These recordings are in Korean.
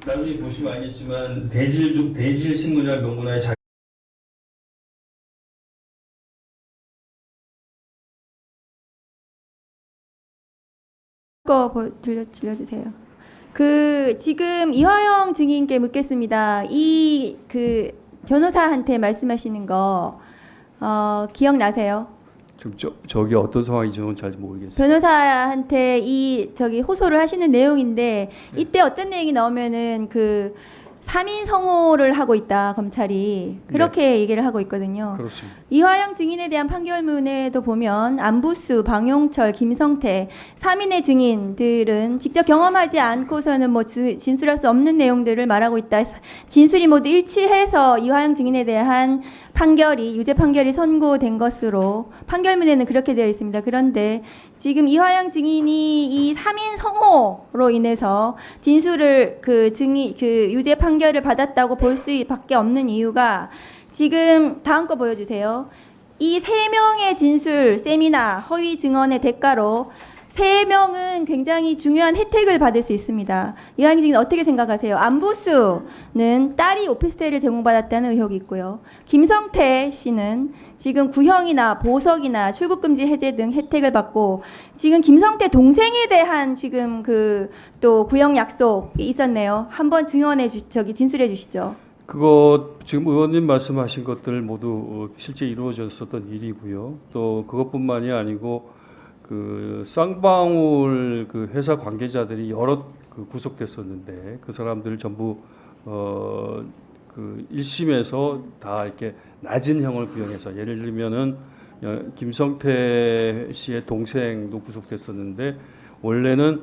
나중에 보시면 알겠지만 대질 신문이라는 명문화에 들려주세요. 지금 이화영 증인께 묻겠습니다. 변호사한테 말씀하시는 거 기억나세요? 지금 저기 어떤 상황인지는 잘 모르겠어요. 변호사한테 호소를 하시는 내용인데 이때 어떤 내용이 나오면은 3인 성호를 하고 있다, 검찰이 그렇게 얘기를 하고 있거든요. 그렇습니다. 이화영 증인에 대한 판결문에도 보면 안부수, 방용철, 김성태 3인의 증인들은 직접 경험하지 않고서는 진술할 수 없는 내용들을 말하고 있다. 진술이 모두 일치해서 이화영 증인에 대한 유죄 판결이 선고된 것으로 판결문에는 그렇게 되어 있습니다. 그런데 지금 이화영 증인이 이 3인 성호로 인해서 진술을 유죄 판결을 받았다고 볼 수밖에 없는 이유가 지금 다음 거 보여주세요. 이 3명의 진술, 세미나, 허위 증언의 대가로 3명은 굉장히 중요한 혜택을 받을 수 있습니다. 이화영 증인 어떻게 생각하세요? 안부수는 딸이 오피스텔을 제공받았다는 의혹이 있고요. 김성태 씨는 지금 구형이나 보석이나 출국금지 해제 등 혜택을 받고 지금 김성태 동생에 대한 지금 또 구형 약속이 있었네요. 한번 진술해 주시죠. 그거 지금 의원님 말씀하신 것들 모두 실제 이루어졌었던 일이고요. 또 그것뿐만이 아니고 쌍방울 회사 관계자들이 여러 구속됐었는데 그 사람들 전부 1심에서 다 이렇게 낮은 형을 구형해서 예를 들면은 김성태 씨의 동생도 구속됐었는데 원래는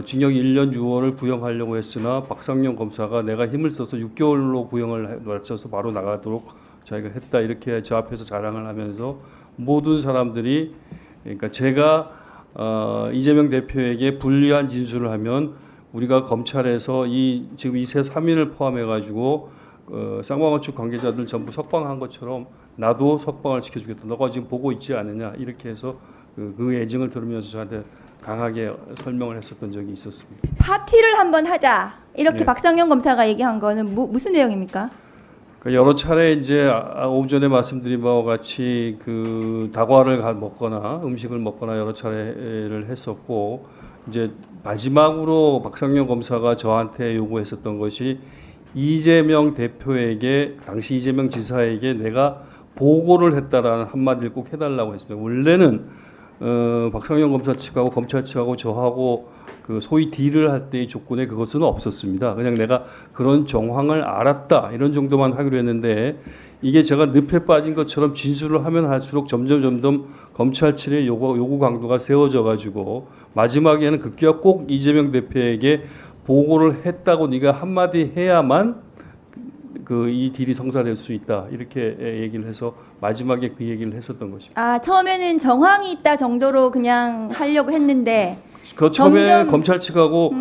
징역 1년 6월을 구형하려고 했으나 박상용 검사가 내가 힘을 써서 6개월로 구형을 맞춰서 바로 나가도록 자기가 했다 이렇게 저 앞에서 자랑을 하면서 모든 사람들이 그러니까 제가 이재명 대표에게 불리한 진술을 하면 우리가 검찰에서 지금 이 세 3인을 포함해 가지고 쌍방울 측 관계자들 전부 석방한 것처럼 나도 석방을 시켜주겠다. 너가 지금 보고 있지 않느냐 이렇게 해서 그 애증을 들으면서 저한테 강하게 설명을 했었던 적이 있었습니다. 파티를 한번 하자 이렇게 네. 박상영 검사가 얘기한 거는 무슨 내용입니까? 여러 차례 이제 오후 전에 말씀드린 바와 같이 다과를 먹거나 음식을 먹거나 여러 차례를 했었고 이제 마지막으로 박상영 검사가 저한테 요구했었던 것이 이재명 대표에게 당시 이재명 지사에게 내가 보고를 했다라는 한마디를 꼭 해달라고 했습니다. 원래는 박상영 검사 측하고 검찰 측하고 저하고 소위 딜을 할 때의 조건에 그것은 없었습니다. 그냥 내가 그런 정황을 알았다 이런 정도만 하기로 했는데 이게 제가 늪에 빠진 것처럼 진술을 하면 할수록 점점 검찰 측의 요구 강도가 세워져 가지고 마지막에는 급기야 꼭 이재명 대표에게 보고를 했다고 네가 한마디 해야만 이 딜이 성사될 수 있다 이렇게 얘기를 해서 마지막에 그 얘기를 했었던 것입니다. 처음에는 정황이 있다 정도로 그냥 하려고 했는데 처음에 검찰 측하고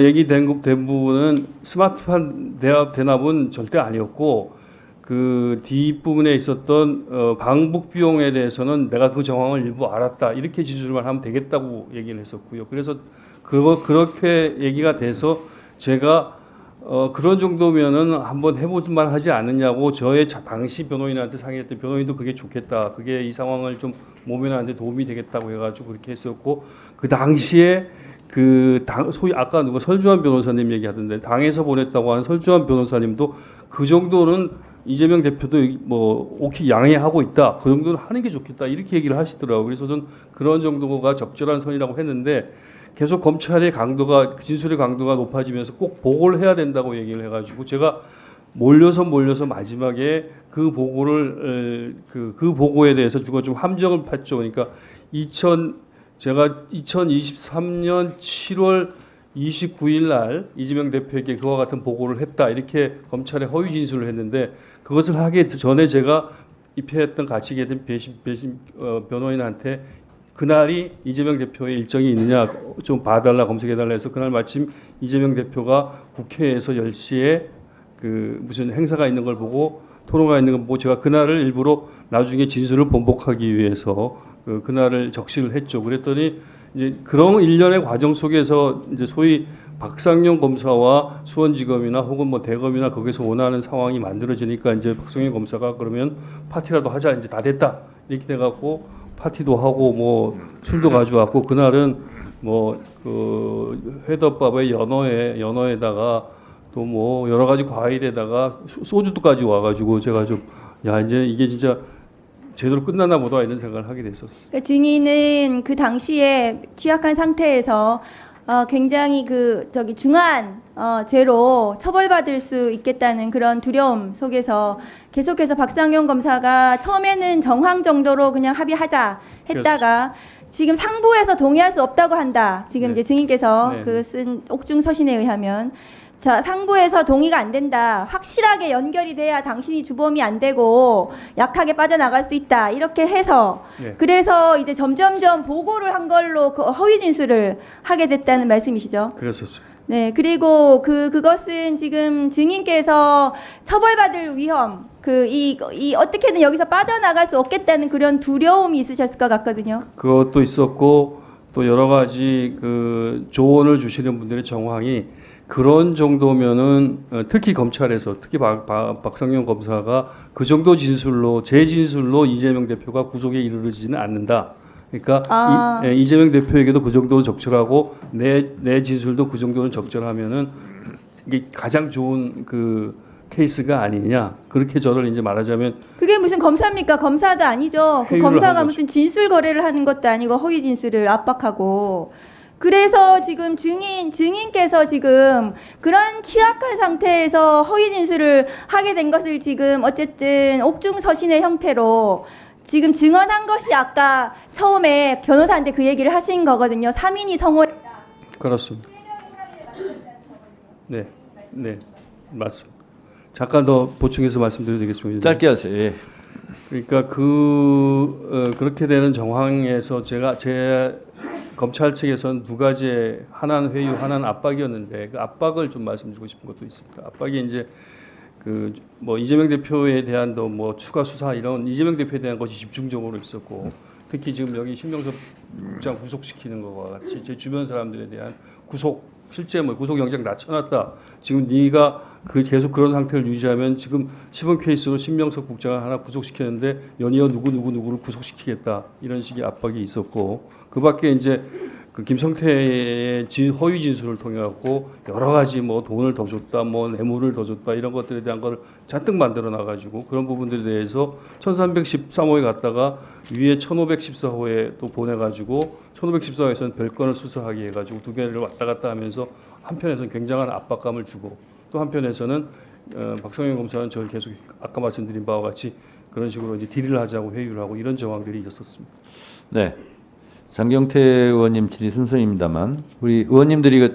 얘기된 부분은 스마트폰 대납은 절대 아니었고 그 뒷부분에 있었던 방북 비용에 대해서는 내가 그 정황을 일부 알았다 이렇게 진술만 하면 되겠다고 얘기를 했었고요. 그래서 그렇게 얘기가 돼서 제가 그런 정도면은 한번 해볼만 하지 않느냐고 저의 당시 변호인한테 상의했던 변호인도 그게 좋겠다. 그게 이 상황을 좀 모면하는데 도움이 되겠다고 해가지고 그렇게 했었고 그 당시에 소위 아까 누가 설주환 변호사님 얘기하던데 당에서 보냈다고 하는 설주환 변호사님도 그 정도는 이재명 대표도 오케이 양해하고 있다. 그 정도는 하는 게 좋겠다. 이렇게 얘기를 하시더라고요. 그래서 저는 그런 정도가 적절한 선이라고 했는데 계속 검찰의 진술의 강도가 높아지면서 꼭 보고를 해야 된다고 얘기를 해가지고 제가 몰려서 마지막에 그 보고에 대해서 누가 좀 함정을 팠죠. 그러니까 제가 2023년 7월 29일 날 이재명 대표에게 그와 같은 보고를 했다. 이렇게 검찰에 허위 진술을 했는데 그것을 하기 전에 제가 입회했던 같이 계신 변호인한테 그날이 이재명 대표의 일정이 있느냐 좀 봐달라 검색해달라 해서 그날 마침 이재명 대표가 국회에서 10시에 무슨 행사가 있는 걸 보고 토론가 있는 걸 보고 제가 그날을 일부러 나중에 진술을 번복하기 위해서 그날을 적시를 했죠. 그랬더니 이제 그런 일련의 과정 속에서 이제 소위 박상용 검사와 수원지검이나 혹은 뭐 대검이나 거기서 원하는 상황이 만들어지니까 이제 박상용 검사가 그러면 파티라도 하자, 이제 다 됐다 이렇게 돼갖고 파티도 하고 뭐 술도 가져왔고, 그날은 뭐 그 회덮밥에 연어에다가 또 뭐 여러 가지 과일에다가 소주도까지 와가지고 제가 좀 야, 이제 이게 진짜 제대로 끝났나 보다 이런 생각을 하게 됐었어요. 그러니까 증인은 그 당시에 취약한 상태에서 굉장히 그 저기 중한 죄로 처벌받을 수 있겠다는 그런 두려움 속에서 계속해서 박상용 검사가 처음에는 정황 정도로 그냥 합의하자 했다가 지금 상부에서 동의할 수 없다고 한다. 지금 네. 이제 증인께서 네. 그 쓴 옥중 서신에 의하면 자, 상부에서 동의가 안 된다. 확실하게 연결이 돼야 당신이 주범이 안 되고 약하게 빠져나갈 수 있다. 이렇게 해서 네. 그래서 이제 점점점 보고를 한 걸로 그 허위 진술을 하게 됐다는 말씀이시죠. 그랬었어요. 네, 그리고 그것은 지금 증인께서 처벌받을 위험, 이 어떻게든 여기서 빠져나갈 수 없겠다는 그런 두려움이 있으셨을 것 같거든요. 그것도 있었고 또 여러 가지 그 조언을 주시는 분들의 정황이 그런 정도면은 특히 검찰에서 특히 박상용 검사가 그 정도 진술로 제 진술로 이재명 대표가 구속에 이르지는 않는다. 그러니까 이재명 대표에게도 그 정도는 적절하고 내 진술도 그 정도는 적절하면은 이게 가장 좋은 그 케이스가 아니냐. 그렇게 저를 이제 말하자면 그게 무슨 검사입니까? 검사도 아니죠. 그 회유를 검사가 한 무슨 진술 거래를 하는 것도 아니고 허위 진술을 압박하고. 그래서 지금 증인께서 지금 그런 취약한 상태에서 허위 진술을 하게 된 것을 지금 어쨌든 옥중 서신의 형태로 지금 증언한 것이 아까 처음에 변호사한테 그 얘기를 하신 거거든요. 3인이 성호했다. 그렇습니다. 네, 네, 맞습니다. 잠깐 더 보충해서 말씀드려도 되겠습니다. 짧게 하세요. 예. 그러니까 그렇게 되는 정황에서 제 검찰 측에서는 두 가지의 하나는 회유, 하나는 압박이었는데 그 압박을 좀 말씀드리고 싶은 것도 있습니다. 압박이 이제 그 뭐 이재명 대표에 대한 뭐 추가 수사 이런 이재명 대표에 대한 것이 집중적으로 있었고, 특히 지금 여기 신명섭 국장 구속시키는 것과 같이 제 주변 사람들에 대한 실제 뭐 구속영장 낮춰놨다. 지금 네가 계속 그런 상태를 유지하면 지금 시범 케이스로 신명섭 국장을 하나 구속시켰는데 연이어 누구를 구속시키겠다. 이런 식의 압박이 있었고, 그밖에 이제 그 김성태의 허위 진술을 통해 갖고 여러 가지 뭐 돈을 더 줬다, 뭐 뇌물을 더 줬다 이런 것들에 대한 걸 잔뜩 만들어 놔가지고 그런 부분들에 대해서 1313호에 갔다가 위에 1514호에 또 보내가지고 1514호에서는 별건을 수사하게 해가지고 두 개를 왔다 갔다 하면서 한편에서는 굉장한 압박감을 주고 또 한편에서는 박성현 검사는 저를 계속 아까 말씀드린 바와 같이 그런 식으로 이제 딜을 하자고 회유를 하고 이런 정황들이 있었습니다. 네. 장경태 의원님 질의 순서입니다만 우리 의원님들이 이거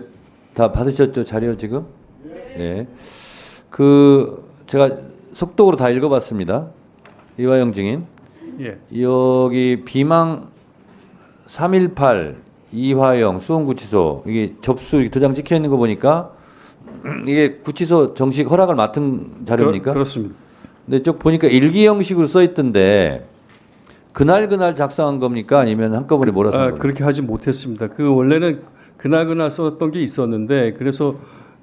다 받으셨죠? 자료 지금? 예. 그 제가 속독으로 다 읽어봤습니다. 이화영 증인. 예. 여기 비망 318 이화영 수원구치소 이게 접수 이렇게 도장 찍혀 있는 거 보니까 이게 구치소 정식 허락을 맡은 자료입니까? 그렇습니다. 근데 쭉 보니까 일기 형식으로 써 있던데 그날 작성한 겁니까? 아니면 한꺼번에 몰아서 한 겁니까? 그렇게 하지 못했습니다. 그 원래는 그날 썼던 게 있었는데 그래서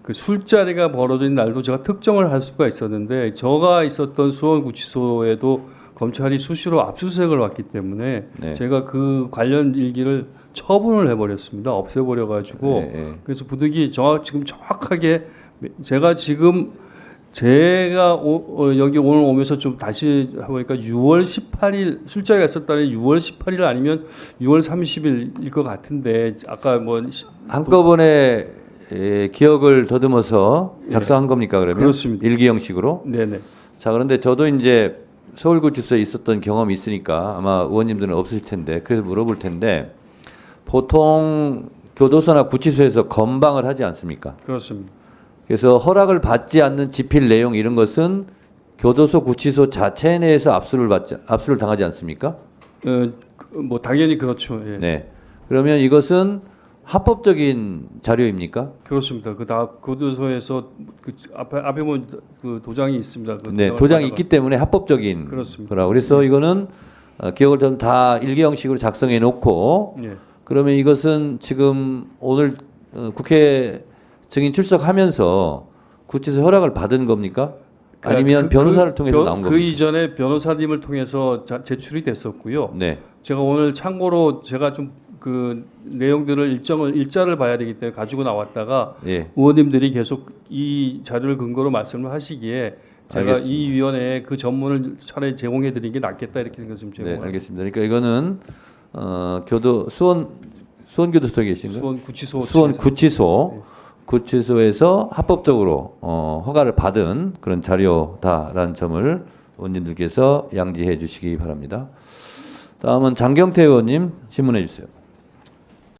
그 술자리가 벌어진 날도 제가 특정을 할 수가 있었는데 제가 있었던 수원구치소에도 검찰이 수시로 압수수색을 왔기 때문에 네. 제가 그 관련 일기를 처분을 해버렸습니다. 없애버려 가지고 네, 네. 그래서 부득이 지금 정확하게 제가 여기 오늘 오면서 좀 다시 해보니까 6월 18일 술자리가 있었다는 6월 18일 아니면 6월 30일일 것 같은데 아까 뭐 한꺼번에 기억을 더듬어서 작성한 겁니까? 그러면 그렇습니다. 일기 형식으로. 네네. 자, 그런데 저도 이제 서울구치소에 있었던 경험이 있으니까 아마 의원님들은 없으실 텐데 그래서 물어볼 텐데 보통 교도소나 구치소에서 검방을 하지 않습니까? 그렇습니다. 그래서 허락을 받지 않는 집필 내용 이런 것은 교도소 구치소 자체 내에서 압수를 당하지 않습니까? 뭐 당연히 그렇죠. 예. 네. 그러면 이것은 합법적인 자료입니까? 그렇습니다. 교도소에서 그 앞에 보면 그 도장이 있습니다. 그 네, 도장을 도장이 받아가- 있기 때문에 합법적인 그렇습니다. 거라. 그래서 이거는 기억을 좀 다 일기 형식으로 작성해 놓고 예. 그러면 이것은 지금 오늘 국회 증인 출석하면서 구치소 허락을 받은 겁니까? 아니면 그- 변호사를 통해서 나온 그 겁니까? 이전에 변호사님을 통해서 제출이 됐었고요. 네. 제가 오늘 참고로 제가 좀 그 내용들을 일자를 봐야 되기 때문에 가지고 나왔다가 예. 의원님들이 계속 이 자료를 근거로 말씀을 하시기에 제가 알겠습니다. 이 위원회에 그 전문을 차라리 제공해 드리는 게 낫겠다 이렇게 생각 좀 네, 제공을 알겠습니다. 그러니까 이거는 교도 수원교도소에 계신가요? 수원 구치소 수원 측에서. 구치소 구치소에서 합법적으로 허가를 받은 그런 자료다라는 점을 의원님들께서 양지해 주시기 바랍니다. 다음은 장경태 의원님 질문해 주세요.